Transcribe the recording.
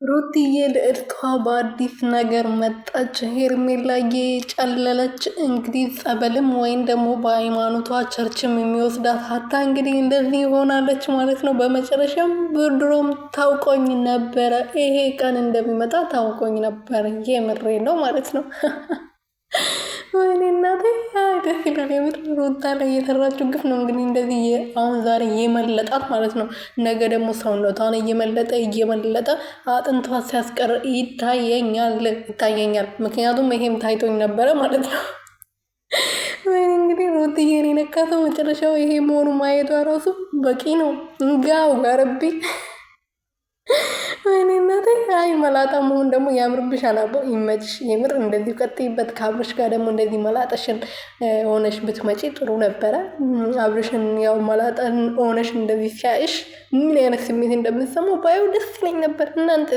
ሩትዬ ልዕልቷ በአዲስ ነገር መጣች። ሄርሜላዬ ጨለለች። እንግዲህ ጸበልም ወይም ደግሞ በሃይማኖቷ ቸርችም የሚወስዳት ሀታ እንግዲህ እንደዚህ ሆናለች ማለት ነው። በመጨረሻም ብድሮም ታውቆኝ ነበረ፣ ይሄ ቀን እንደሚመጣ ታውቆኝ ነበር። የምሬ ነው ማለት ነው። ወይኔ እናቴ ደስ ይላል። የምር ሩታ ላይ የሰራችው ግፍ ነው እንግዲህ እንደዚህ አሁን ዛሬ የመለጣት ማለት ነው። ነገ ደግሞ ሰውነቷን እየመለጠ አጥንቷ ሲያስቀር ይታየኛል። ምክንያቱም ይሄም ታይቶኝ ነበረ ማለት ነው። ወይኔ እንግዲህ ሩትዬን የነካተው መጨረሻው ይሄ መሆኑ ማየቷ ራሱ በቂ ነው። እንጋው ጋረቢ ወይኔ እናቴ። አይ መላጣ መሆን ደግሞ ያምርብሽ፣ አላበው ይመችሽ። የምር እንደዚህ ቀጥይበት። ከአብርሽ ጋር ደግሞ እንደዚህ መላጠሽን ሆነሽ ብትመጪ ጥሩ ነበረ። አብርሽን ያው መላጠን ሆነሽ እንደዚህ ሲያይሽ ምን አይነት ስሜት እንደምትሰማው ባየው ደስ ይለኝ ነበር እናንተ